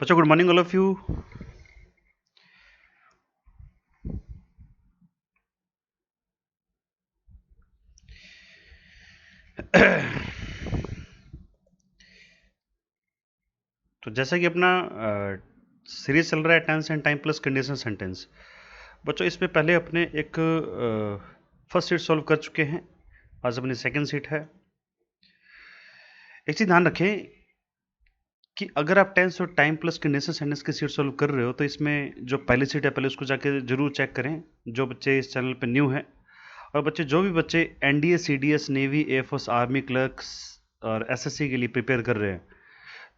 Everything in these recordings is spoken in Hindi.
बच्चों good morning all of you. तो जैसा कि अपना सीरीज चल रहा है tense and time plus condition sentence. बच्चों इसमें पहले अपने एक फर्स्ट सीट सॉल्व कर चुके हैं, आज अपनी सेकंड सीट है। एक चीज़ ध्यान रखें कि अगर आप टेंस और टाइम प्लस कंडीशन सेंटेंस की सीट सॉल्व कर रहे हो तो इसमें जो पहली सीट है पहले उसको जाके जरूर चेक करें, जो बच्चे इस चैनल पे न्यू हैं। और बच्चे जो भी बच्चे NDA CDS navy air force army clerks और एसएससी के लिए प्रिपेयर कर रहे हैं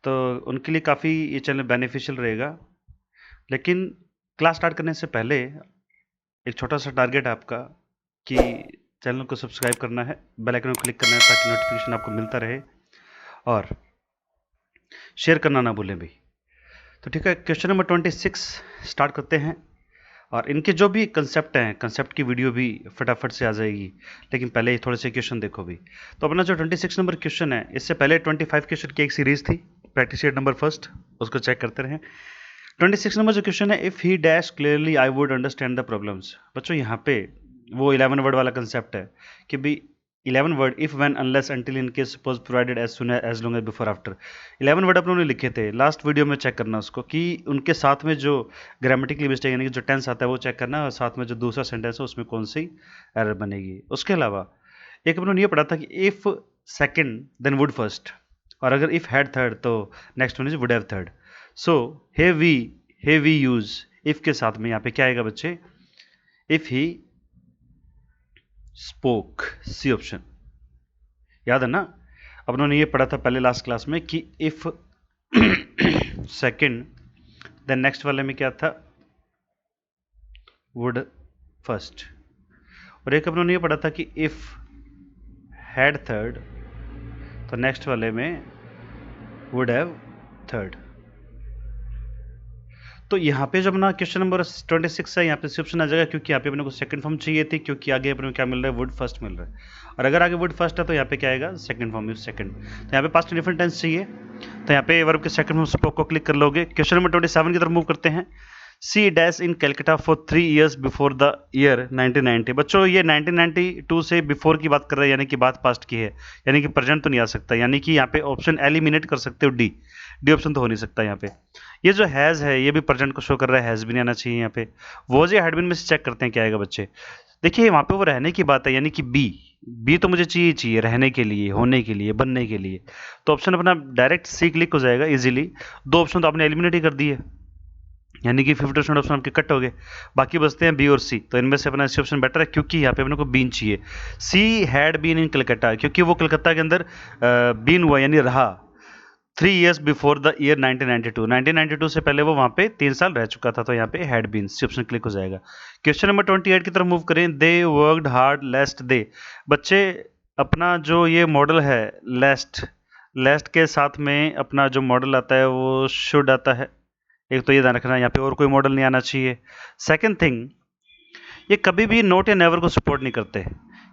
तो उनके लिए काफ़ी ये चैनल बेनिफिशियल रहेगा। लेकिन क्लास स्टार्ट करने से पहले एक छोटा सा टारगेट है आपका कि चैनल को सब्सक्राइब करना है, बेल आइकन को क्लिक करना है ताकि नोटिफिकेशन आपको मिलता रहे, और शेयर करना ना भूलें भाई। तो ठीक है, क्वेश्चन नंबर 26 स्टार्ट करते हैं। और इनके जो भी कंसेप्ट हैं, कंसेप्ट की वीडियो भी फटाफट से आ जाएगी, लेकिन पहले थोड़े से क्वेश्चन देखो भी। तो अपना जो 26 नंबर क्वेश्चन है, इससे पहले 25 क्वेश्चन की एक सीरीज थी, प्रैक्टिस सेट नंबर फर्स्ट, उसको चेक करते रहें। 26 नंबर जो क्वेश्चन है, if he dash clearly I would understand the problems. बच्चों यहाँ पे वो 11 वर्ड वाला कंसेप्ट है कि भाई 11 word if when unless until in case suppose provided as soon as long as before after. 11 word अपने लिखे थे लास्ट वीडियो में, चेक करना उसको कि उनके साथ में जो ग्रामेटिकली मिस्टेक यानी कि जो टेंस आता है वो चेक करना, और साथ में जो दूसरा सेंटेंस है उसमें कौन सी एरर बनेगी। उसके अलावा एक अपने ये पढ़ा था कि if second then would first, और अगर इफ हैड थर्ड तो next one is would have third. So hey we use if के साथ में यहाँ पे क्या आएगा बच्चे, if he spoke, C option. याद है ना, अब उन्होंने ये पढ़ा था पहले लास्ट क्लास में कि इफ सेकंड देन नेक्स्ट वाले में क्या था, वुड फर्स्ट। और एक अपनों ने ये पढ़ा था कि इफ हैड थर्ड तो नेक्स्ट वाले में वुड हैव थर्ड। तो यहाँ पे जब ना क्वेश्चन नंबर 26 है, यहाँ पे सी ऑप्शन आ जाएगा क्योंकि यहाँ पे अपने को सेकंड फॉर्म चाहिए थी, क्योंकि आगे अपने को क्या मिल रहा है, वुड फर्स्ट मिल रहा है। और अगर आगे वुड फर्स्ट है तो यहाँ पे क्या आएगा, सेकंड फॉर्म इज सेकंड। तो यहाँ पे पास्ट डिफरेंट टेंस चाहिए, तो यहाँ पे वर्ब के सेकंड फॉर्म स्पोक को क्लिक कर लोगे। क्वेश्चन नंबर 27 की तरफ मूव करते हैं। C dash in Calcutta for 3 years before the year 1990। बच्चों ये 1992 से बिफोर की बात कर रहे हैं, यानी कि बात पास्ट की है, यानी कि प्रेजेंट तो नहीं आ सकता, यानी कि यहाँ पे ऑप्शन एलिमिनेट कर सकते हो, डी ऑप्शन तो हो नहीं सकता यहाँ पे। ये जो हैज़ है ये भी प्रेजेंट को शो कर रहा है, हैज़ भी नहीं आना चाहिए यहाँ पे। वो जो हैड बीन में से चेक करते हैं क्या आएगा बच्चे। देखिए वहाँ पे वो रहने की बात है, यानी कि बी तो मुझे चाहिए रहने के लिए, होने के लिए, बनने के लिए। तो ऑप्शन अपना डायरेक्ट सी क्लिक हो जाएगा इजीली। दो ऑप्शन तो आपने एलिमिनेट ही कर दिए, यानी कि 50% ऑप्शन आपके कट हो गए, बाकी बचते हैं बी और सी। तो इनमें से अपना सी ऑप्शन बेटर है, क्योंकि यहाँ पे अपने को बीन चाहिए। C had been in Calcutta, क्योंकि वो कलकत्ता के अंदर बीन हुआ यानी रहा 3 years बिफोर द ईयर 1992। 1992 से पहले वो वहाँ पे 3 साल रह चुका था, तो यहाँ पे had been, C option click हो जाएगा। क्वेश्चन नंबर 28 की तरफ मूव करें। They worked hard lest they. बच्चे अपना जो ये मॉडल है लेस्ट के साथ में अपना जो मॉडल आता है वो शुड आता है। एक तो ये ध्यान रखना, यहाँ पे और कोई मॉडल नहीं आना चाहिए। सेकंड थिंग, ये कभी भी नोट या नेवर को सपोर्ट नहीं करते,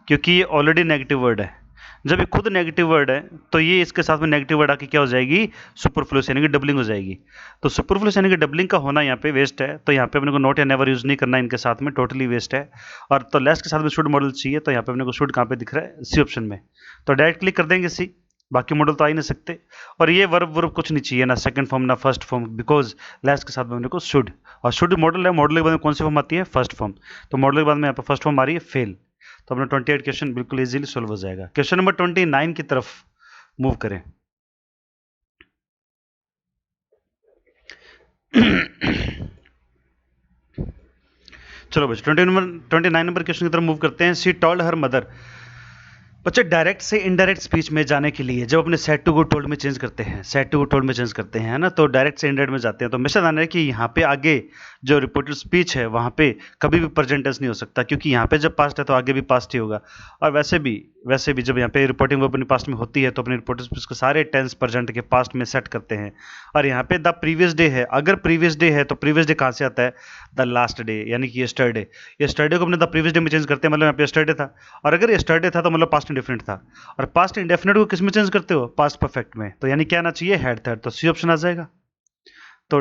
क्योंकि ये ऑलरेडी नेगेटिव वर्ड है। जब ये खुद नेगेटिव वर्ड है तो ये इसके साथ में नेगेटिव वर्ड आके क्या हो जाएगी, सुपरफ्लूस यानी कि डबलिंग हो जाएगी। तो सुपरफ्लूस यानी कि डबलिंग का होना यहाँ पे वेस्ट है, तो यहाँ पे अपने को नोट या नेवर यूज नहीं करना इनके साथ में, टोटली वेस्ट है। और तो लेस के साथ में शुड मॉडल चाहिए, तो यहाँ पे अपने को शुड कहाँ पे दिख रहा है, सी ऑप्शन में। तो डायरेक्ट क्लिक कर देंगे सी, बाकी मॉडल तो आ ही नहीं सकते। और ये वर्ब कुछ नहीं चाहिए, ना सेकंड फॉर्म ना फर्स्ट फॉर्म, बिकॉज लेस के साथ में अपने को शुड, और शुड मॉडल है, मॉडल के बाद में कौन सी फॉर्म आती है, फर्स्ट फॉर्म। तो मॉडल के बाद में यहाँ पे फर्स्ट फॉर्म आ रही है फेल। तो अपना 28 क्वेश्चन बिल्कुल इजीली सॉल्व हो जाएगा। क्वेश्चन नंबर 29 की तरफ मूव करें। चलो बच्चे 29 नंबर क्वेश्चन की तरफ मूव करते हैं। She told her mother. बच्चे डायरेक्ट से इनडायरेक्ट स्पीच में जाने के लिए जब अपने सेड टू गो टोल्ड में चेंज करते हैं, सेड टू गो टोल्ड में चेंज करते हैं ना, तो डायरेक्ट से इनडायरेक्ट में जाते हैं। तो हमेशा ध्यान रहे कि यहाँ पे आगे जो रिपोर्टेड स्पीच है वहाँ पे कभी भी प्रेजेंट टेंस नहीं हो सकता, क्योंकि यहाँ पे जब पास्ट है तो आगे भी पास्ट ही होगा। और वैसे भी जब यहाँ पे रिपोर्टिंग वर्ब अपनी पास्ट में होती है तो अपनी रिपोर्टेड स्पीच को सारे टेंस प्रेजेंट के पास्ट में सेट करते हैं। और यहाँ पे द प्रीवियस डे है, अगर प्रीवियस डे है तो प्रीवियस डे कहाँ से आता है, द लास्ट डे, यानी कि यस्टरडे। यस्टरडे को अपने द प्रीवियस डे में चेंज करते हैं, मतलब यहाँ पे यस्टरडे था, और अगर यस्टरडे था तो मतलब पास्ट इंडेफिनिट था। और पास्ट इंडेफिनिट को किस में चेंज करते हो, पास्ट परफेक्ट में, तो यानी क्या आना चाहिए, हैड थर्ड। तो सी ऑप्शन आ जाएगा। तो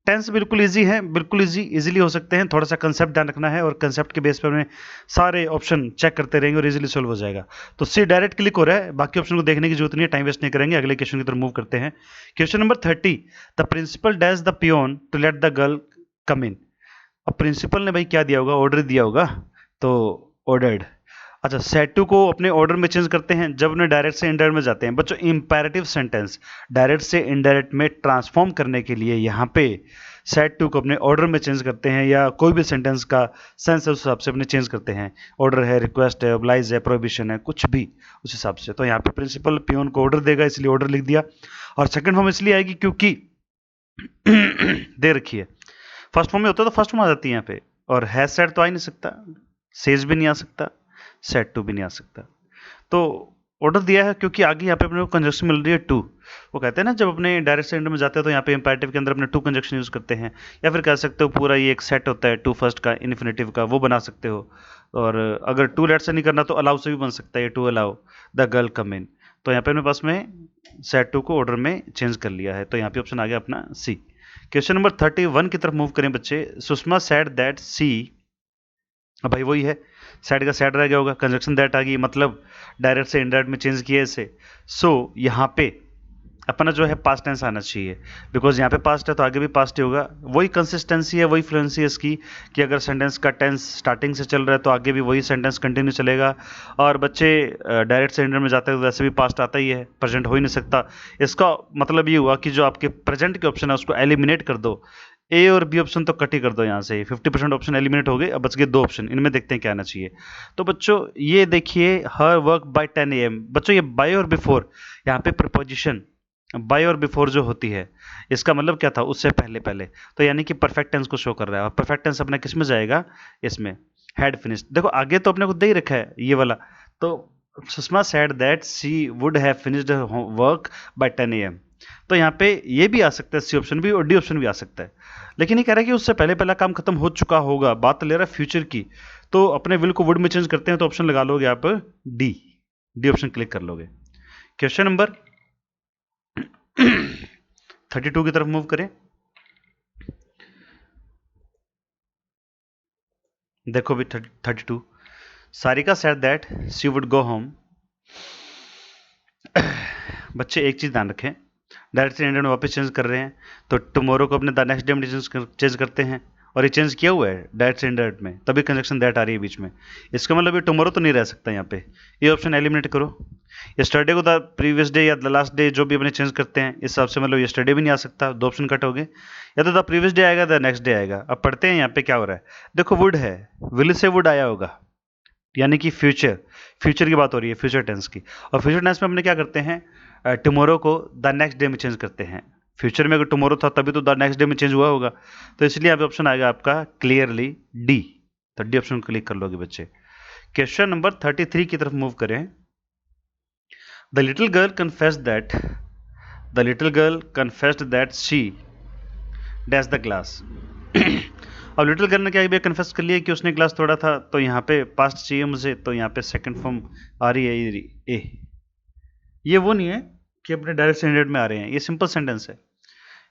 टेंस बिल्कुल इजी है, बिल्कुल इजीली हो सकते हैं, थोड़ा सा कंसेप्ट ध्यान रखना है और कंसेप्ट के बेस पर हमें सारे ऑप्शन चेक करते रहेंगे और इजीली सोल्व हो जाएगा। तो सी डायरेक्ट क्लिक हो रहा है, बाकी ऑप्शन को देखने की जरूरत नहीं है, टाइम वेस्ट नहीं करेंगे, अगले क्वेश्चन की तरफ मूव करते हैं। Question number 30, the principal dash the peon to let the girl come in. अब प्रिंसिपल ने भाई क्या दिया होगा, ऑर्डर दिया होगा, तो ऑर्डर्ड। अच्छा, सेट टू को अपने ऑर्डर में चेंज करते हैं जब उन्हें डायरेक्ट से इनडायरेक्ट में जाते हैं। बच्चों इंपैरेटिव सेंटेंस डायरेक्ट से इनडायरेक्ट में ट्रांसफॉर्म करने के लिए यहाँ पे सेट टू को अपने ऑर्डर में चेंज करते हैं, या कोई भी सेंटेंस का सेंस है उस हिसाब से अपने चेंज करते हैं। ऑर्डर है, रिक्वेस्ट है, ऑब्लाइज है, प्रोहिबिशन है, कुछ भी उस हिसाब से। तो यहाँ पे प्रिंसिपल पियोन को ऑर्डर देगा, इसलिए ऑर्डर लिख दिया। और सेकेंड फॉर्म इसलिए आएगी क्योंकि दे रखी है। फर्स्ट फॉर्म में होता है तो फर्स्ट फॉर्म आ जाती है यहाँ पे, और हैज सेड तो आ ही नहीं सकता, सेज भी नहीं आ सकता, सेड टू भी नहीं आ सकता। तो ऑर्डर दिया है क्योंकि आगे यहाँ पे अपने को कंजक्शन मिल रही है टू। वो कहते हैं ना, जब अपने डायरेक्ट से एंड में जाते हैं तो यहाँ पे इंपैरेटिव के अंदर अपने टू कंजक्शन यूज करते हैं, या फिर कह सकते हो पूरा ये एक सेट होता है टू फर्स्ट का, इन्फिनेटिव का, वो बना सकते हो। और अगर टू लेट से नहीं करना तो अलाउ से भी बन सकता है, to allow the girl come in. तो यहाँ पे अपने पास में सेट टू को ऑर्डर में चेंज कर लिया है, तो यहाँ पे ऑप्शन आ गया अपना सी। क्वेश्चन नंबर 31 की तरफ मूव करें बच्चे। सुषमा सेड दैट सी, भाई वही है, सेड का सेड रह गया होगा, कंजक्शन दैट आ गई, मतलब डायरेक्ट से इनडायरेक्ट में चेंज किया इसे। सो यहाँ पे अपना जो है पास्ट टेंस आना चाहिए, बिकॉज यहाँ पे पास्ट है तो आगे भी पास्ट ही होगा। वही कंसिस्टेंसी है, वही फ्लुएंसी है इसकी, कि अगर सेंटेंस का टेंस स्टार्टिंग से चल रहा है तो आगे भी वही सेंटेंस कंटिन्यू चलेगा। और बच्चे डायरेक्ट से इंडर में जाते हैं तो वैसे भी पास्ट आता ही है, प्रेजेंट हो ही नहीं सकता। इसका मतलब ये हुआ कि जो आपके प्रेजेंट के ऑप्शन है उसको एलिमिनेट कर दो, ए और बी ऑप्शन तो कट ही कर दो यहाँ से, 50% ऑप्शन एलिमिनेट हो गए, अब बच गए दो ऑप्शन, इनमें देखते हैं क्या आना चाहिए। तो बच्चों ये देखिए, हर वर्क बाय 10 AM। बच्चों ये बाय और बिफोर, यहाँ पे प्रपोजिशन बाय और बिफोर जो होती है, इसका मतलब क्या था, उससे पहले पहले, तो यानी कि परफेक्ट टेंस को शो कर रहा है। और परफेक्ट टेंस अपना किस में जाएगा, इसमें हैड फिनिश्ड। देखो आगे तो अपने को दे ही रखा है ये वाला, तो Sushma said that C would have finished work by 10 AM। तो यहाँ पे ये भी आ सकता है, सी ऑप्शन भी और डी ऑप्शन भी आ सकता है, लेकिन ये कह रहा है कि उससे पहले पहला काम खत्म हो चुका होगा, बात तो ले रहा है फ्यूचर की। तो अपने विल को वुड में चेंज करते हैं, तो ऑप्शन लगा लोगे आप डी, डी ऑप्शन क्लिक कर लोगे। क्वेश्चन नंबर 32 की तरफ मूव करें। देखो भी 32, Sarika said that she would go home. बच्चे एक चीज ध्यान रखें, डायरेक्ट से इंडियन में वापस चेंज कर रहे हैं, तो टुमारो को अपने द नेक्स्ट डे में चेंज करते हैं, और ये चेंज किया हुआ है डायरेक्ट से इनडायरेक्ट में, तभी कंजक्शन दैट आ रही है बीच में। इसका मतलब ये टुमारो तो नहीं रह सकता यहाँ पे, ये ऑप्शन एलिमिनेट करो। यस्टरडे को द प्रीवियस डे या द लास्ट डे जो भी अपने चेंज करते हैं, इस हिसाब से मतलब यस्टरडे भी नहीं आ सकता, दो ऑप्शन कट हो गए। या तो द प्रीवियस डे आएगा, द नेक्स्ट डे आएगा। अब पढ़ते हैं यहाँ पे क्या हो रहा है। देखो वुड है, विल से वुड आया होगा, यानी कि फ्यूचर, फ्यूचर की बात हो रही है, फ्यूचर टेंस की। और फ्यूचर टेंस में अपने क्या करते हैं, टुमारो को द नेक्स्ट डे में चेंज करते हैं। फ्यूचर में अगर टुमारो था तभी तो द नेक्स्ट डे में चेंज हुआ होगा, तो इसलिए यहाँ पे ऑप्शन आएगा आपका क्लियरली डी। तो डी ऑप्शन क्लिक कर लोगे बच्चे। क्वेश्चन नंबर 33 की तरफ मूव करें। The little girl confessed that, the little girl confessed that she dash the glass. अब लिटिल गर्ल ने क्या कन्फेस कर लिया कि उसने ग्लास तोड़ा था, तो यहाँ पे पास्ट चाहिए मुझे, तो यहाँ पे सेकंड फॉर्म आ रही है ए। ये वो नहीं है कि अपने डायरेक्ट स्टैंडर्ड में आ रहे हैं, ये सिंपल सेंटेंस है।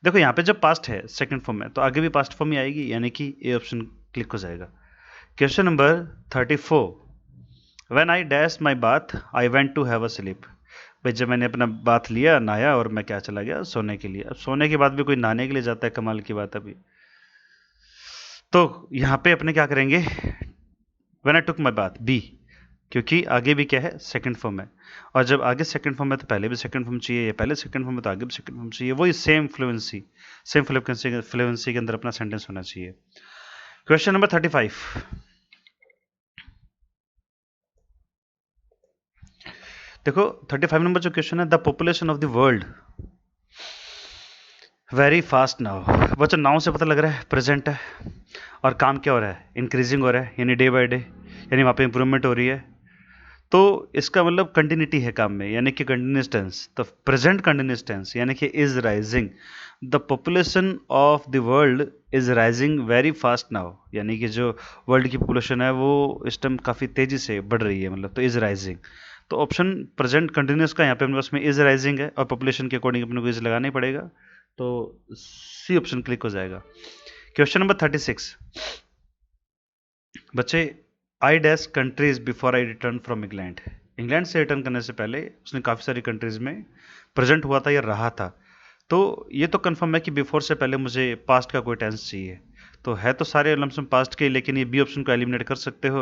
देखो यहाँ पे जब पास्ट है सेकंड फॉर्म में, तो आगे भी पास्ट फॉर्म ही आएगी, यानी कि ए ऑप्शन क्लिक हो जाएगा। Question number 34, when I dash my bath I went to have a sleep. भाई जब मैंने अपना बाथ लिया, नहाया, और मैं क्या चला गया, सोने के लिए। अब सोने के बाद भी कोई नहाने के लिए जाता है, कमाल की बात अभी। तो यहाँ पे अपने क्या करेंगे, when I took my bath B, क्योंकि आगे भी क्या है, सेकंड फॉर्म है। और जब आगे सेकंड फॉर्म है तो पहले भी सेकंड फॉर्म चाहिए, या पहले सेकंड फॉर्म है तो आगे भी सेकंड फॉर्म चाहिए, वही सेम फ्लुएंसी, सेम फ्लुएंसी के अंदर अपना सेंटेंस होना चाहिए। क्वेश्चन नंबर 35, देखो 35 नंबर जो क्वेश्चन है, the population of the world very fast now. बच्चों नाउ से पता लग रहा है प्रेजेंट है, और काम क्या हो रहा है, इंक्रीजिंग हो रहा है, यानी डे बाय डे, यानी वहाँ पे इंप्रूवमेंट हो रही है। तो इसका मतलब कंटिन्यूटी है काम में, यानी कि कंटिन्यूस टेंस। तो प्रेजेंट कंटिन्यूस टेंस यानी कि is rising, the population of the world is rising very fast now, यानी कि जो वर्ल्ड की पॉपुलेशन है वो इस टाइम काफ़ी तेज़ी से बढ़ रही है, मतलब तो इज राइजिंग। तो ऑप्शन प्रेजेंट कंटिन्यूस का यहाँ पे अपने पास में इज राइजिंग है, और पॉपुलेशन के अकॉर्डिंग अपने को इज लगाना ही पड़ेगा, तो सी ऑप्शन क्लिक हो जाएगा। क्वेश्चन नंबर 36, बच्चे, I dash countries before I return from England. England से रिटर्न करने से पहले उसने काफ़ी सारी कंट्रीज में प्रेजेंट हुआ था या रहा था। तो ये तो कंफर्म है कि बिफोर से पहले मुझे पास्ट का कोई टेंस चाहिए। तो है तो सारे लमसम पास्ट के, लेकिन ये बी ऑप्शन को एलिमिनेट कर सकते हो।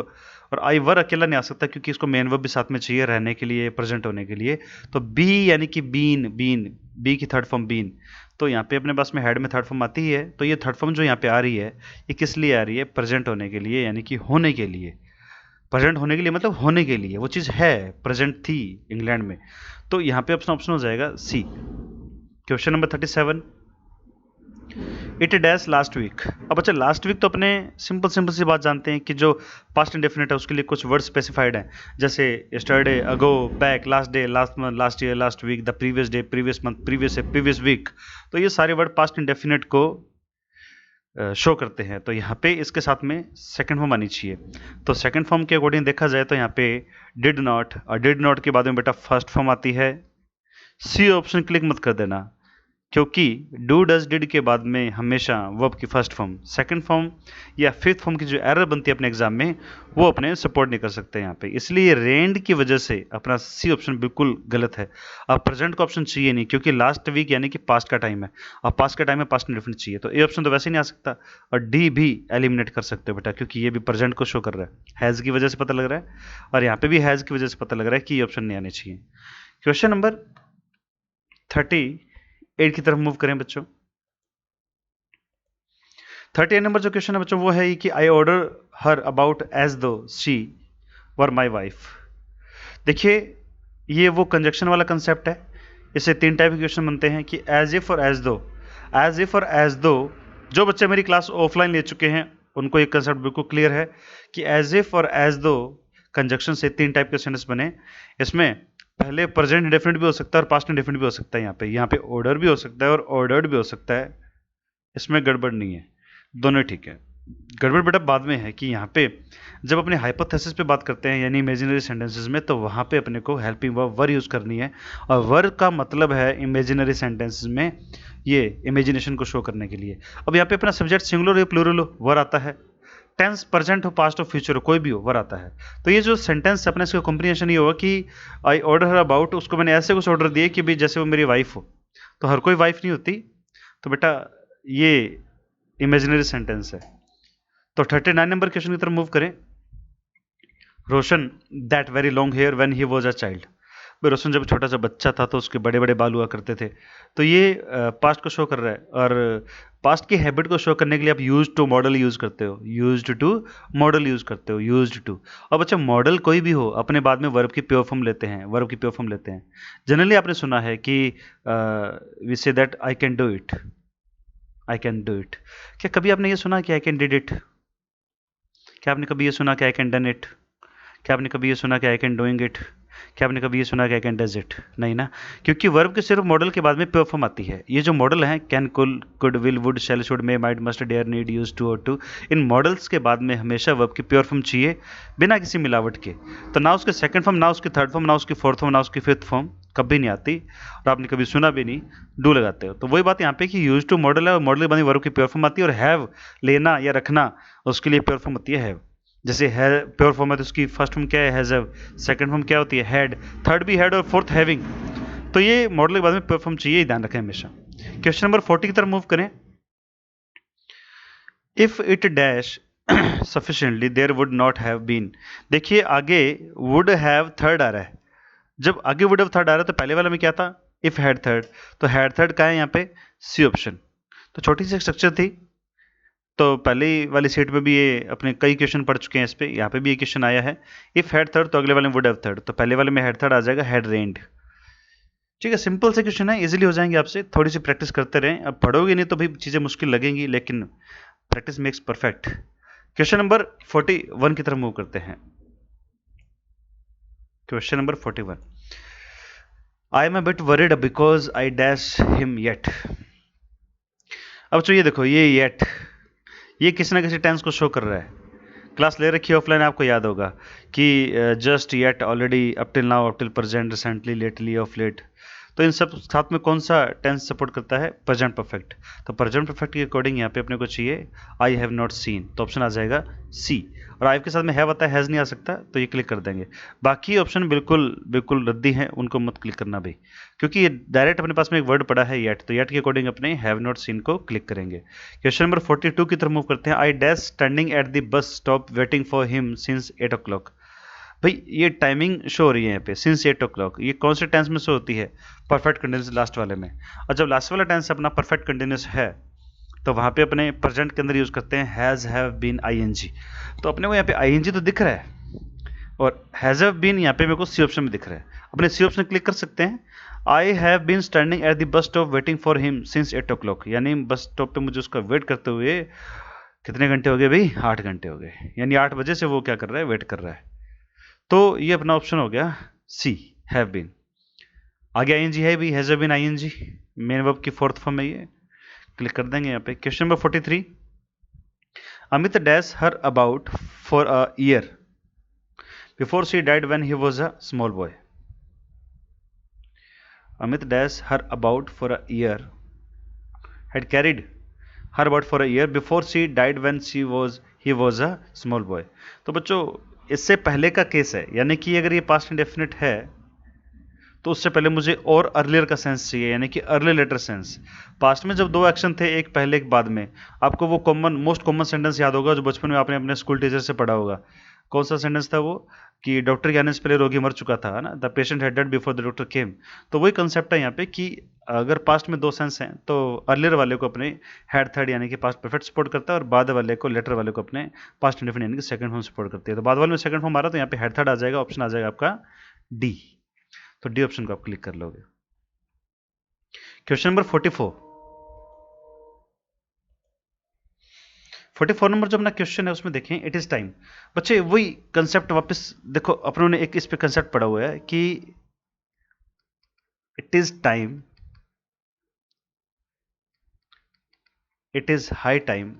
और आई वर अकेला नहीं आ सकता क्योंकि इसको मेन वर्ब भी साथ में चाहिए रहने के लिए, प्रेजेंट होने के लिए। तो बी यानी कि बीन, बीन बी की थर्ड फॉर्म बीन। तो यहाँ पे अपने पास में हेड में थर्ड फॉर्म आती ही है। तो ये थर्ड फॉर्म जो यहाँ पे आ रही है, ये किस लिए आ रही है? प्रेजेंट होने के लिए, यानी कि होने के लिए। प्रेजेंट होने के लिए मतलब होने के लिए, वो चीज़ है, प्रेजेंट थी इंग्लैंड में। तो यहाँ पे ऑप्शन ऑप्शन हो जाएगा C. Question number 37, it dash last week. अब अच्छा, लास्ट वीक तो अपने सिंपल सिंपल सी बात जानते हैं कि जो पास्ट इंडेफिनिट है उसके लिए कुछ वर्ड स्पेसिफाइड हैं, जैसे yesterday, ago, back, last day, last month, last year, last week, the previous day, previous month, previous है, प्रीवियस वीक। तो ये सारे वर्ड पास्ट इंडेफिनिट को शो करते हैं। तो यहाँ पे इसके साथ में सेकंड फॉर्म आनी चाहिए। तो सेकंड फॉर्म के अकॉर्डिंग देखा जाए तो यहाँ पे डिड नॉट, और डिड नॉट के बाद में बेटा फर्स्ट फॉर्म आती है। सी ऑप्शन क्लिक मत कर देना, क्योंकि डू डज डिड के बाद में हमेशा वर्ब की फर्स्ट फॉर्म, सेकंड फॉर्म या फिफ्थ फॉर्म की जो एरर बनती है अपने एग्जाम में, वो अपने सपोर्ट नहीं कर सकते यहाँ पे। इसलिए रेंड की वजह से अपना सी ऑप्शन बिल्कुल गलत है। अब प्रेजेंट का ऑप्शन चाहिए नहीं, क्योंकि लास्ट वीक यानी कि पास्ट का टाइम है। अब पास्ट का टाइम में पास्ट इंडेफिनिट चाहिए, तो ए ऑप्शन तो वैसे ही नहीं आ सकता। और डी भी एलिमिनेट कर सकते हो बेटा, क्योंकि ये भी प्रेजेंट को शो कर रहा है, हैज़ की वजह से पता लग रहा है, और यहाँ पे भी हैज़ की वजह से पता लग रहा है कि ये ऑप्शन नहीं आने चाहिए। क्वेश्चन नंबर 38 की तरफ मूव करें बच्चों। 38 नंबर जो क्वेश्चन है बच्चों वो है कि I order her about as though she were my wife. देखिए, ये वो कंजक्शन वाला कंसेप्ट है। इससे तीन टाइप के क्वेश्चन बनते हैं कि एज इफ और एज दो। एज इफ और एज दो, जो बच्चे मेरी क्लास ऑफलाइन ले चुके हैं उनको ये कंसेप्ट बिल्कुल क्लियर है कि एज इफ और एज दो कंजक्शन से तीन टाइप के सेंटेंस बने। इसमें पहले प्रेजेंट इंडेफिनिट भी हो सकता है और पास्ट इंडेफिनिट भी हो सकता है। यहाँ पे ऑर्डर भी हो सकता है और ऑर्डर्ड भी हो सकता है। इसमें गड़बड़ नहीं है, दोनों ठीक है। गड़बड़ बेटा बाद में है कि यहाँ पे जब अपने हाइपोथेसिस पे बात करते हैं यानी इमेजिनरी सेंटेंसेस में, तो वहाँ पे अपने को हेल्पिंग वर्ब वर यूज़ करनी है। और वर का मतलब है इमेजिनरी सेंटेंसेस में ये इमेजिनेशन को शो करने के लिए। अब यहाँ पे अपना सब्जेक्ट सिंगुलर हो प्लूरल हो, वर आता है। टेंस प्रेजेंट हो, पास्ट हो, फ्यूचर हो, कोई भी हो, वर आता है। तो ये जो सेंटेंस अपने इसका कॉम्बिनेशन ये होगा कि आई ऑर्डर हर अबाउट, उसको मैंने ऐसे कुछ ऑर्डर दिए कि भाई जैसे वो मेरी वाइफ हो। तो हर कोई वाइफ नहीं होती, तो बेटा ये इमेजिनरी सेंटेंस है। तो 39 नंबर क्वेश्चन की तरफ मूव करें। Roshan that very long hair when he was a child. भाई रोशन जब छोटा सा बच्चा था तो उसके बड़े बड़े बाल हुआ करते थे। तो ये पास्ट को शो कर रहा है, और पास्ट की हैबिट को शो करने के लिए आप यूज टू मॉडल यूज करते हो, यूज्ड टू मॉडल यूज करते हो, यूज्ड टू। अब अच्छा, मॉडल कोई भी हो अपने बाद में वर्ब की प्योर फॉर्म लेते हैं, वर्ब की प्योर फॉर्म लेते हैं। जनरली आपने सुना है कि we say that I can do it, I can do it. क्या कभी आपने ये सुना कि आई कैन डिड इट? क्या आपने कभी ये सुना कि आई कैन डन इट? क्या आपने कभी ये सुना कि आई कैन डूइंग इट? क्या आपने कभी ये सुना कि आई कैन डज इट? नहीं ना, क्योंकि वर्ब के सिर्फ मॉडल के बाद में प्योर फॉर्म आती है। ये जो मॉडल हैं can, could, will, would, shall, should, may, might, must, dare, need, used to और टू, इन मॉडल्स के बाद में हमेशा वर्ब की प्योर फॉर्म चाहिए बिना किसी मिलावट के। तो ना उसके सेकंड फॉर्म, ना उसकी थर्ड फॉर्म, ना उसकी फोर्थ फॉर्म, ना उसकी फिफ्थ फॉर्म कभी नहीं आती, और आपने कभी सुना भी नहीं, डू लगाते हो। तो वही बात यहाँ पे कि यूज टू मॉडल है और मॉडल के बाद में वर्ब की प्योर फॉर्म आती है, और हैव लेना या रखना उसके लिए प्योर फॉर्म होती है हैव। जैसे है प्योर फॉर्म है तो उसकी फर्स्ट फॉर्म क्या है? Has have. सेकंड फॉर्म क्या होती है? हैड। थर्ड भी हैड और फोर्थ हैविंग। तो ये मॉडल के बाद में प्योर फॉर्म चाहिए, ध्यान रखें हमेशा। क्वेश्चन नंबर 40 की तरफ मूव करें। If it dash sufficiently there would not have been. देखिए आगे वुड हैव थर्ड आ रहा है। जब आगे वुड हैव थर्ड आ रहा है तो पहले वाला में क्या था? If had third. तो हैड थर्ड का है यहाँ पे? C option. तो छोटी सी स्ट्रक्चर थी। तो पहले वाली सेट में भी ये अपने कई क्वेश्चन पढ़ चुके हैं इस पे, यहाँ पे भी ये क्वेश्चन आया है। इफ हैड थर्ड तो अगले वाले में वुड हैव थर्ड, तो पहले वाले में हैड थर्ड आ जाएगा हैड रेन्ड। ठीक है, सिंपल से क्वेश्चन है, इजीली हो जाएंगे आपसे, थोड़ी सी प्रैक्टिस करते रहें। अब पढ़ोगे नहीं तो भी चीज़ें मुश्किल लगेंगी, लेकिन practice makes perfect. Question number 41 की तरफ मूव करते हैं। Question number 41, I am a bit worried because I dash him yet. अब तो ये देखो, ये येट, ये किसी ना किसी टेंस को शो कर रहा है। क्लास ले रखी है ऑफलाइन, आपको याद होगा कि just yet, already, up till now, up till present, recently, lately, of late. तो इन सब साथ में कौन सा टेंस सपोर्ट करता है? Present perfect. तो प्रेजेंट परफेक्ट के अकॉर्डिंग यहाँ पे अपने को चाहिए आई हैव नॉट सीन, तो ऑप्शन आ जाएगा सी। और आई के साथ में हैव आता है, हैज़ नहीं आ सकता, तो ये क्लिक कर देंगे। बाकी ऑप्शन बिल्कुल बिल्कुल रद्दी हैं, उनको मत क्लिक करना भाई, क्योंकि ये डायरेक्ट अपने पास में एक वर्ड पड़ा है येट, तो येट के अकॉर्डिंग अपने हैव नॉट सीन को क्लिक करेंगे। क्वेश्चन नंबर 42 की तरफ मूव करते हैं। I dash standing at the bus stop waiting for him since 8 o'clock। भाई ये टाइमिंग शो हो रही है यहाँ पे, सिंस 8 o'clock, ये कौन से टेंस में शो होती है? परफेक्ट कंटिन्यूस लास्ट वाले में। और जब लास्ट वाला टेंस अपना परफेक्ट कंटिन्यूस है तो वहाँ पे अपने प्रेजेंट के अंदर यूज करते हैं हैज़ हैव बीन आईएनजी। तो अपने को यहाँ पे आईएनजी तो दिख रहा है और हैज़ हैव बीन यहाँ पे मेरे को सी ऑप्शन में दिख रहा है। अपने सी ऑप्शन क्लिक कर सकते हैं। I have been standing at the bus stop waiting for him since 8 o'clock, यानी बस स्टॉप पे मुझे उसका वेट करते हुए कितने घंटे हो गए भाई? 8 घंटे हो गए, यानी 8 बजे से वो क्या कर रहा है? वेट कर रहा है। तो ये अपना ऑप्शन हो गया सी, हैव बीन। आगे आईएनजी है भी, has been ING, main verb की फोर्थ फॉर्म है ये, क्लिक कर देंगे यहाँ पे। Question number 43। Amit dash her about for a year before she died when he was a small boy. Amit dash her about for a year had carried her about for a year before she died when he was a small boy। तो बच्चों इससे पहले का केस है, यानी कि अगर ये पास्ट इंडेफिनिट है तो उससे पहले मुझे और अर्लियर का सेंस चाहिए, यानी कि अर्ली लेटर सेंस। पास्ट में जब दो एक्शन थे, एक पहले एक बाद में, आपको वो मोस्ट कॉमन सेंटेंस याद होगा जो बचपन में आपने अपने स्कूल टीचर से पढ़ा होगा। कौन सा सेंटेंस था वो? कि डॉक्टर के आने से पहले रोगी मर चुका था, है ना? The patient had died before the doctor केम। तो वही कंसेप्ट है यहाँ पे कि अगर पास्ट में दो सेंस हैं तो अर्लियर वाले को अपने हैड थर्ड यानी कि पास्ट परफेक्ट सपोर्ट करता है, और बाद वाले को, लेटर वाले को अपने पास्ट इंडेफिनिट यानी कि सेकंड फॉर्म सपोर्ट करती है। तो बाद वाले में सेकंड फॉर्म आ रहा है तो यहाँ पे हैड थर्ड आ जाएगा, ऑप्शन आ जाएगा आपका डी। तो डी ऑप्शन को आप क्लिक कर लोगे। क्वेश्चन नंबर 44 नंबर जो अपना क्वेश्चन है उसमें देखें, इट इज टाइम। बच्चे वही कंसेप्ट वापस देखो, अपनों ने एक इस पे कंसेप्ट पढ़ा हुआ है कि it is time, it is high time.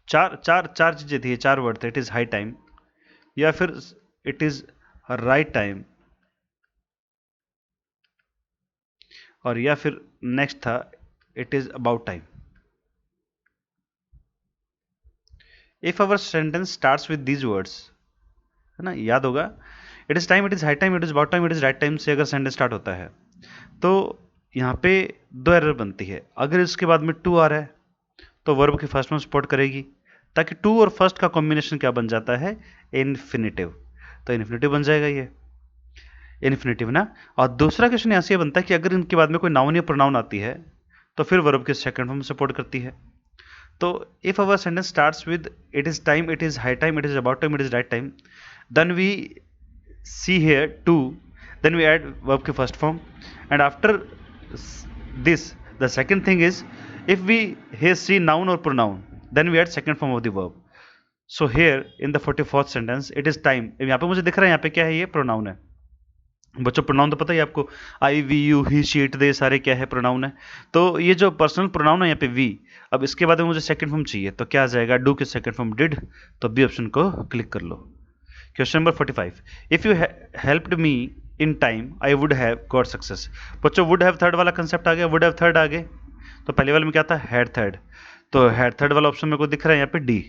चार चीजें थी, चार वर्ड थे। इट इज हाई टाइम, या फिर इट इज राइट टाइम, और या फिर नेक्स्ट था it is about time. If our sentence starts with these words, है ना, याद होगा, it is time, it is high time, it is about time, it is right time से अगर सेंटेंस स्टार्ट होता है तो यहाँ पे दो एरर बनती है। अगर इसके बाद में टू आ रहा है तो वर्ब की फर्स्ट में सपोर्ट करेगी, ताकि टू और फर्स्ट का कॉम्बिनेशन क्या बन जाता है? इन्फिनिटिव। तो इन्फिनिटिव बन जाएगा ये, इन्फिनिटिव ना। और दूसरा क्वेश्चन यहाँ से ये बनता है कि अगर इनके बाद में कोई नाउन या प्रोनाउन आती है तो फिर वर्ब के सेकंड फॉर्म सपोर्ट करती है। तो if our sentence starts with it is time, it is high time, it is about time, it is right time, then we see here to, then we add verb की first form, and after this the second thing is if we here see noun or pronoun then we add second form of the verb। so here in the 44th sentence it is time, यहाँ पे मुझे दिख रहा है यहाँ पे क्या है? ये प्रोनाउन है। बच्चों प्रोनाउन तो पता ही आपको, I we you he she it they सारे क्या है? प्रोनाउन है। तो ये जो पर्सनल प्रोनाउन है यहाँ पे वी, अब इसके बाद में मुझे सेकंड फॉर्म चाहिए, तो क्या आ जाएगा? डू के सेकंड फॉर्म डिड, तो बी ऑप्शन को क्लिक कर लो। Question number 45। If you helped me in time I would have got success. बच्चों वुड हैव थर्ड वाला कंसेप्ट आ गया, वुड हैव थर्ड आगे, तो पहले वाले में क्या था? Had third. तो हैड थर्ड वाला ऑप्शन मेरे को दिख रहा है यहाँ पे डी,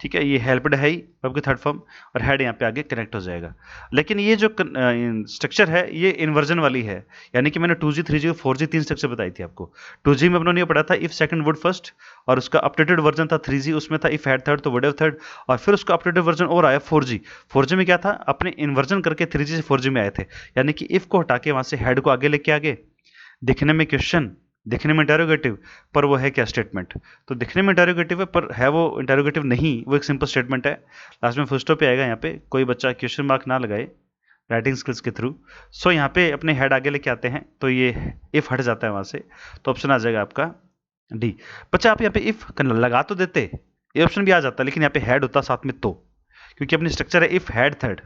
ठीक है। ये हेल्प्ड है ही वर्ब की थर्ड फॉर्म, और हैड यहाँ पे आगे कनेक्ट हो जाएगा। लेकिन ये जो स्ट्रक्चर है ये इन्वर्जन वाली है, यानी कि मैंने 2G 3G 4G तीन स्ट्रक्चर बताई थी आपको। 2G में अपनों ने पढ़ा था इफ सेकंड वुड फर्स्ट, और उसका अपडेटेड वर्जन था 3G, उसमें था इफ हैड थर्ड तो वुड हैव थर्ड, और फिर उसका अपडेटेड वर्जन और आया 4G। 4G में क्या था? अपने इन्वर्जन करके 3G से 4G में आए थे, यानी कि इफ को हटा के वहां से हैड को आगे लेके आगे। दिखने में क्वेश्चन, दिखने में इंटेरोगेटिव, पर वो है क्या? स्टेटमेंट। तो दिखने में इंटेरोगेटिव है पर है वो इंटेरोगेटिव नहीं, वो एक सिंपल स्टेटमेंट है। लास्ट में फुल स्टॉप पे आएगा, यहाँ पे कोई बच्चा क्वेश्चन मार्क ना लगाए राइटिंग स्किल्स के थ्रू। सो यहाँ पे अपने हेड आगे लेके आते हैं तो ये इफ हट जाता है वहां से, तो ऑप्शन आ जाएगा आपका डी। बच्चा आप यहाँ पे इफ लगा तो देते, ये ऑप्शन भी आ जाता, लेकिन यहाँ पे हेड होता साथ में, तो क्योंकि अपनी स्ट्रक्चर है इफ हैड थर्ड,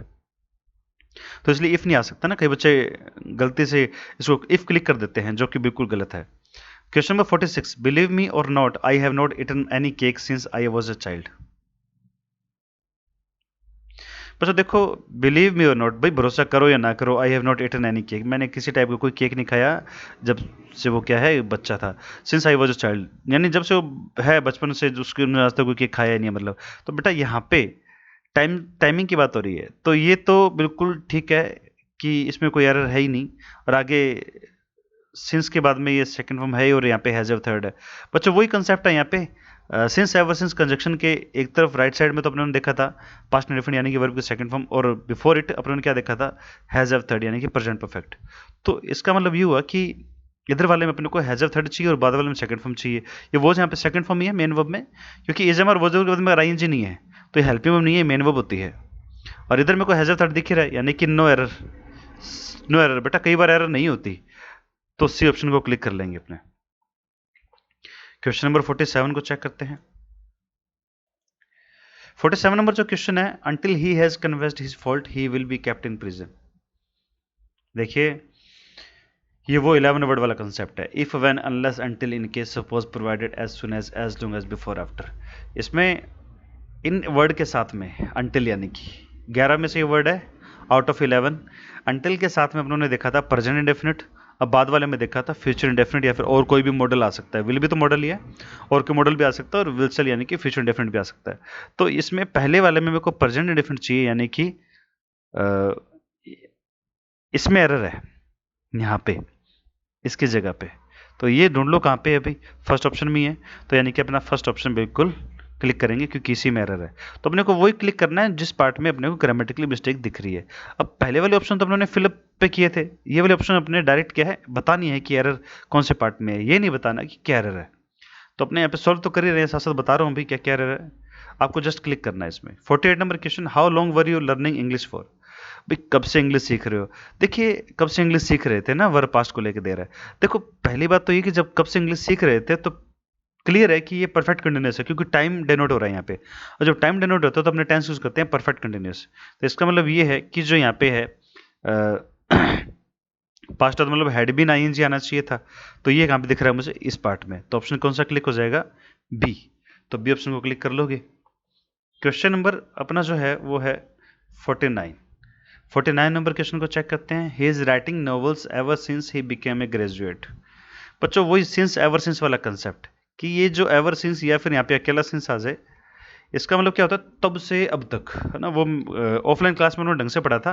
तो इसलिए इफ नहीं आ सकता ना। कई बच्चे गलती से इसको इफ क्लिक कर देते हैं, जो कि बिल्कुल गलत है। Question number 46। बिलीव मी और not I have not eaten any cake since I was a child. बच्चों देखो, बिलीव मी और नॉट, भाई भरोसा करो या ना करो, I have not eaten any cake, मैंने किसी टाइप का कोई केक नहीं खाया जब से वो क्या है बच्चा था, since I was a child, यानी जब से वो है बचपन से उसके आज तक कोई केक खाया ही नहीं है मतलब। तो बेटा यहाँ पे टाइमिंग की बात हो रही है, तो ये तो बिल्कुल ठीक है कि इसमें कोई एरर है ही नहीं। और आगे सिंस के बाद में ये सेकंड फॉर्म है और यहाँ पे हैज ऑफ थर्ड है। बच्चों वही कंसेप्ट है यहाँ पे, सिंस एवर सिंस कंजक्शन के एक तरफ राइट साइड में तो अपने देखा था पास्ट इंडेफिनिट यानी कि वर्ब की सेकंड फॉर्म, और बिफोर इट अपने क्या देखा था, हैज ऑफ थर्ड यानी कि प्रेजेंट परफेक्ट। तो इसका मतलब ये हुआ कि इधर वाले में अपने को हैज ऑफ थर्ड चाहिए और बाद वाले में सेकंड फॉर्म चाहिए। ये वो यहाँ पे सेकंड फॉर्म ही है मेन वर्ब में, क्योंकि इज एम और वजह के बाद में आईएनजी नहीं है, तो ये हेल्पिंग वर्ब नहीं है, मेन वर्ब होती है। और इधर मेरे को हैज ऑफ थर्ड दिख ही रहा है, यानी कि नो एरर। नो एरर बेटा, कई बार एरर नहीं होती, तो सी ऑप्शन को क्लिक कर लेंगे अपने। क्वेश्चन नंबर 47 को चेक करते हैं। 47 नंबर जो क्वेश्चन है, until he has confessed his fault he will be kept in prison. देखिए ये वो 11 वर्ड वाला कंसेप्ट है, if when unless until in case suppose provided as soon as long as before after. इसमें इन वर्ड के साथ में अंटिल यानी कि 11 में से ये वर्ड है आउट ऑफ 11। अंटिल के साथ में अपनों ने देखा था प्रेजेंट इंडेफिनिट, अब बाद वाले में देखा था फ्यूचर इंडेफिनिट, या फिर और कोई भी मॉडल आ सकता है, विल भी तो मॉडल ही है, और कोई मॉडल भी आ सकता है, और विल चल यानी कि फ्यूचर इंडेफिनिट भी आ सकता है। तो इसमें पहले वाले में मेरे को प्रेजेंट इंडेफिनिट चाहिए, यानी कि इसमें एरर है यहाँ पे इसकी जगह पे, तो ये ढूंढ लो कहाँ पे है भाई, फर्स्ट ऑप्शन में ही है, तो यानी कि अपना फर्स्ट ऑप्शन बिल्कुल क्लिक करेंगे क्योंकि इसी में एरर है। तो अपने को वही क्लिक करना है जिस पार्ट में अपने को ग्रामेटिकली मिस्टेक दिख रही है। अब पहले वाले ऑप्शन तो अपने फिलअप पे किए थे, ये वाले ऑप्शन अपने डायरेक्ट क्या है बतानी है कि एरर कौन से पार्ट में है, ये नहीं बताना कि क्या एरर है। तो अपने यहाँ पे सॉल्व तो कर ही रहे हैं, साथ साथ बता रहा हूँ भाई क्या क्या एरर है, आपको जस्ट क्लिक करना है इसमें। 48 number question, how long were you learning English for. भाई कब से इंग्लिश सीख रहे हो, देखिए कब से इंग्लिश सीख रहे थे ना, वर्ब पास्ट को लेके दे रहा है। देखो पहली बात तो ये कि जब कब से इंग्लिश सीख रहे थे तो क्लियर है कि ये परफेक्ट कंटिन्यूस है, क्योंकि टाइम डेनोट हो रहा है यहाँ पे, और जब टाइम डेनोट होता है तो अपने टेंस यूज करते हैं परफेक्ट कंटिन्यूस। तो इसका मतलब ये है कि जो यहाँ पे है पास्ट तो मतलब हैड बीन आईएनजी आना चाहिए था, तो ये कहाँ पे दिख रहा है मुझे इस पार्ट में, तो ऑप्शन कौन सा क्लिक हो जाएगा, बी। तो बी ऑप्शन को क्लिक कर लोगे। क्वेश्चन नंबर अपना जो है वो है 49 नंबर क्वेश्चन को चेक करते हैं। He is writing novels ever since he became a graduate. बच्चों वही सिंस एवर सिंस वाला कंसेप्ट, कि ये जो एवर सिंस या फिर यहाँ पे अकेला सिंस आ जाए, इसका मतलब क्या होता है तब से अब तक, है ना, वो ऑफलाइन क्लास में उन्होंने ढंग से पढ़ा था,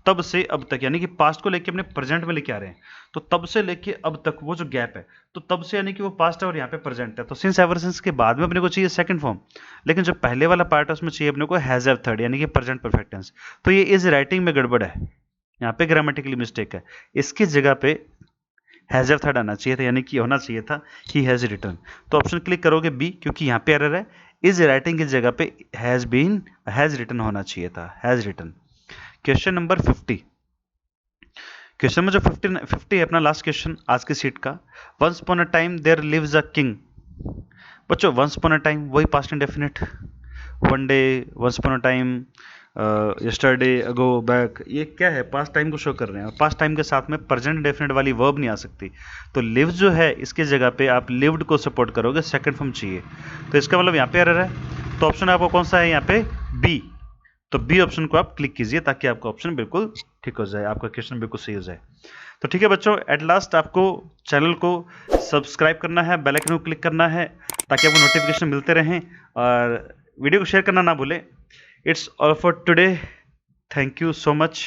तब से अब तक यानी कि पास्ट को लेके अपने प्रेजेंट में लेके आ रहे हैं, तो तब से लेके अब तक वो जो गैप है, तो तब से यानी कि वो पास्ट है और यहाँ पे प्रेजेंट है, तो सिंस एवर सिंस के बाद में अपने को चाहिए सेकंड फॉर्म, लेकिन जो पहले वाला पार्ट है उसमें चाहिए अपने को हैज हैव थर्ड यानी कि प्रेजेंट परफेक्ट टेंस। तो ये इज राइटिंग में गड़बड़ है, यहाँ पे ग्रामेटिकली मिस्टेक है, इसकी जगह पे हैज हैव थर्ड आना चाहिए था, यानी कि होना चाहिए था ही हैज रिटर्न। तो ऑप्शन क्लिक करोगे बी, क्योंकि यहाँ पे एरर है, इज राइटिंग की जगह पे हैज बीन हैज रिटर्न होना चाहिए था, has return. Question number 50, question में जो 50 है अपना लास्ट क्वेश्चन आज की सीट का। Once upon a time there lives a king. बच्चों वंस अपॉन अ टाइम वही past indefinite, one day, once upon a time, yesterday, ago, back, ये क्या है पास्ट टाइम को शो कर रहे हैं, और पास्ट टाइम के साथ में प्रेजेंट डेफिनेट वाली वर्ब नहीं आ सकती, तो लिव जो है इसके जगह पे आप लिव्ड को सपोर्ट करोगे, सेकंड फॉर्म चाहिए, तो इसका मतलब यहाँ पे एरर है, तो ऑप्शन आपको कौन सा है यहाँ पे बी। तो बी ऑप्शन को आप क्लिक कीजिए ताकि आपका ऑप्शन बिल्कुल ठीक हो जाए, आपका क्वेश्चन बिल्कुल सही हो जाए। तो ठीक है बच्चों, एट लास्ट आपको चैनल को सब्सक्राइब करना है, बेल आइकन को क्लिक करना है ताकि आपको नोटिफिकेशन मिलते रहें, और वीडियो को शेयर करना ना भूलें। It's all for today. Thank you so much.